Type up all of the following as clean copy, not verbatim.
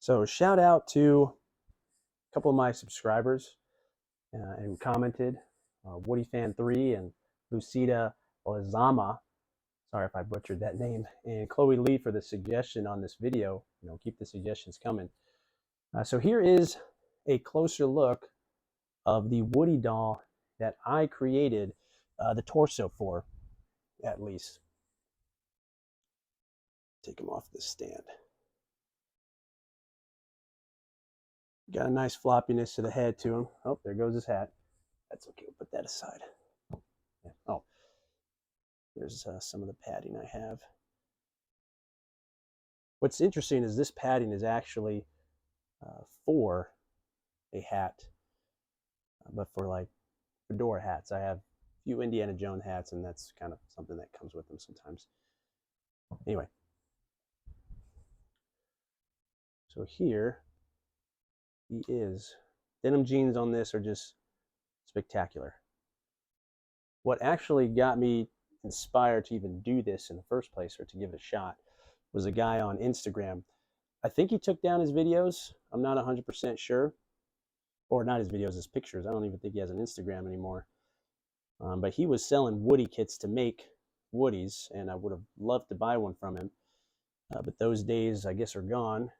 So shout out to a couple of my subscribers and commented, Woody Fan 3 and Lucida Lizama. Sorry if I butchered that name. And Chloe Lee for the suggestion on this video. Keep the suggestions coming. So here is a closer look of the Woody doll that I created the torso for, at least. Take him off the stand. Got a nice floppiness to the head to him. Oh, there goes his hat. That's okay. We'll put that aside. Oh, there's some of the padding I have. What's interesting is this padding is actually for a hat, but for like fedora hats. I have a few Indiana Jones hats, and that's kind of something that comes with them sometimes. Anyway, so here he is. Denim jeans on this are just spectacular. What actually got me inspired to even do this in the first place, or to give it a shot, was a guy on Instagram. I think he took down his videos. I'm not 100% sure. Or not his videos, his pictures. I don't even think he has an Instagram anymore. But he was selling Woody kits to make Woodies, and I would have loved to buy one from him. But those days, I guess, are gone.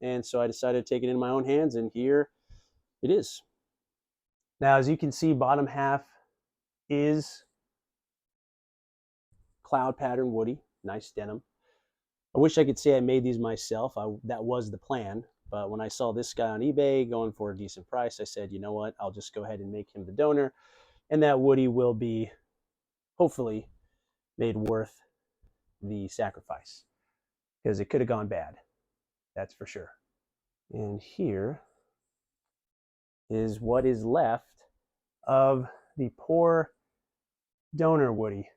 And so I decided to take it in my own hands, and here it is. Now, as you can see, bottom half is cloud pattern Woody, nice denim. I wish I could say I made these myself. That was the plan. But when I saw this guy on eBay going for a decent price, I said, you know what, I'll just go ahead and make him the donor. And that Woody will be, hopefully, made worth the sacrifice. Because it could have gone bad. That's for sure. And here is what is left of the poor donor Woody.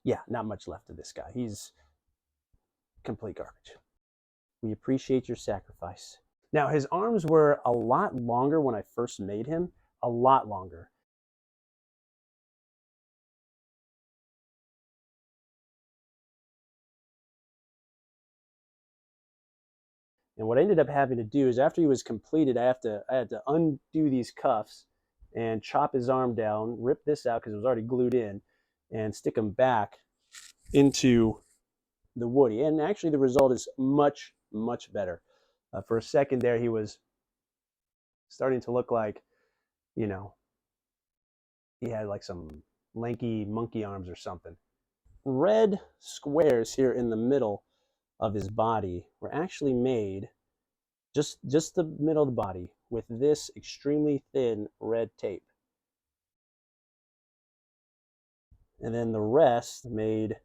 Yeah, not much left of this guy. He's complete garbage. We appreciate your sacrifice. Now, his arms were a lot longer when I first made him, a lot longer. And what I ended up having to do is, after he was completed, I had to undo these cuffs and chop his arm down, rip this out because it was already glued in, and stick him back into the Woody. And actually the result is much, much better. For a second there, he was starting to look like, he had like some lanky monkey arms or something. Red squares here in the middle of his body were actually made, just the middle of the body, with this extremely thin red tape. And then the rest made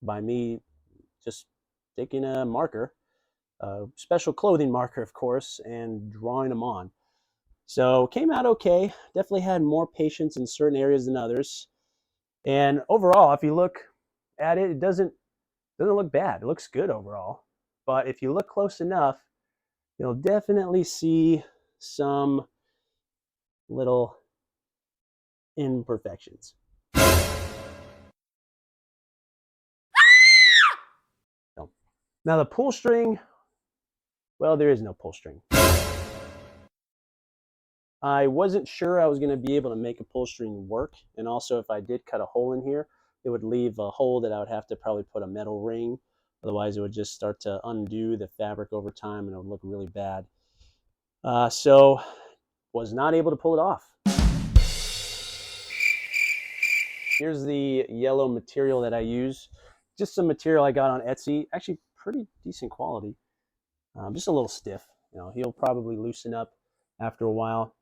by me just taking a marker, a special clothing marker, of course, and drawing them on. So came out okay. Definitely had more patience in certain areas than others. And overall, if you look at it, it doesn't look bad. It looks good overall. But if you look close enough, you'll definitely see some little imperfections. Now the pull string, well, there is no pull string. I wasn't sure I was going to be able to make a pull string work. And also, if I did cut a hole in here, it would leave a hole that I would have to probably put a metal ring. Otherwise, it would just start to undo the fabric over time, and it would look really bad. So was not able to pull it off. Here's the yellow material that I use. Just some material I got on Etsy. Actually, pretty decent quality. Just a little stiff. He'll probably loosen up after a while.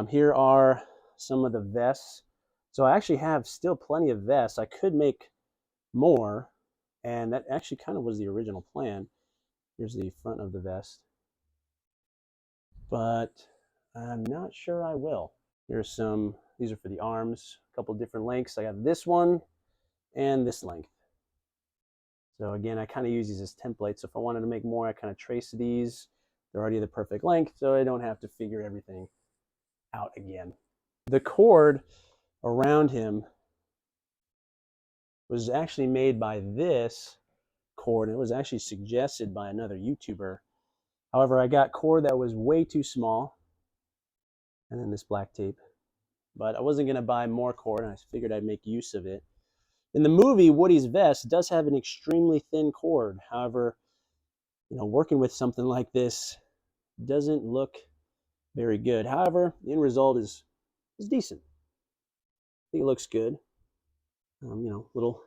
Here are some of the vests. So I actually have still plenty of vests. I could make more, and that actually kind of was the original plan. Here's the front of the vest. But I'm not sure I will. Here's some, these are for the arms, a couple different lengths. I got this one and this length. So again, I kind of use these as templates. So if I wanted to make more, I kind of trace these. They're already the perfect length, so I don't have to figure everything out again. The cord around him was actually made by this cord. It was actually suggested by another YouTuber. However, I got cord that was way too small, and then this black tape. But I wasn't going to buy more cord, and I figured I'd make use of it. In the movie, Woody's vest does have an extremely thin cord. However, working with something like this doesn't look very good. However, the end result is decent. I think it looks good. Little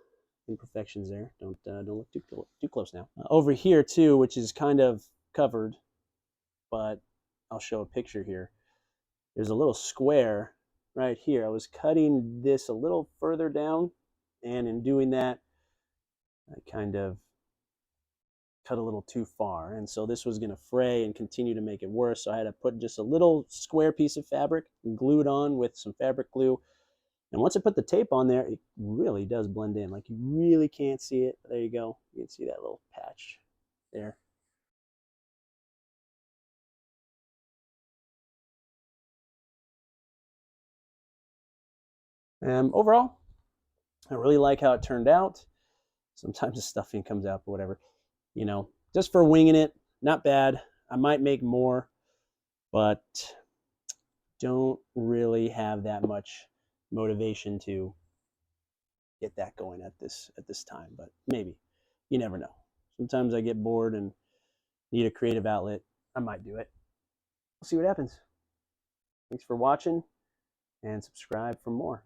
imperfections there. Don't look too close now. Over here too, which is kind of covered, but I'll show a picture here. There's a little square right here. I was cutting this a little further down, and in doing that, I kind of cut a little too far, and so this was going to fray and continue to make it worse. So I had to put just a little square piece of fabric and glue it on with some fabric glue. And once I put the tape on there, it really does blend in. Like, you really can't see it. There you go. You can see that little patch there. Overall, I really like how it turned out. Sometimes the stuffing comes out, but whatever. Just for winging it, not bad. I might make more, but don't really have that much motivation to get that going at this time. But maybe, you never know. Sometimes I get bored and need a creative outlet. I might do it. We'll see what happens. Thanks for watching, and subscribe for more.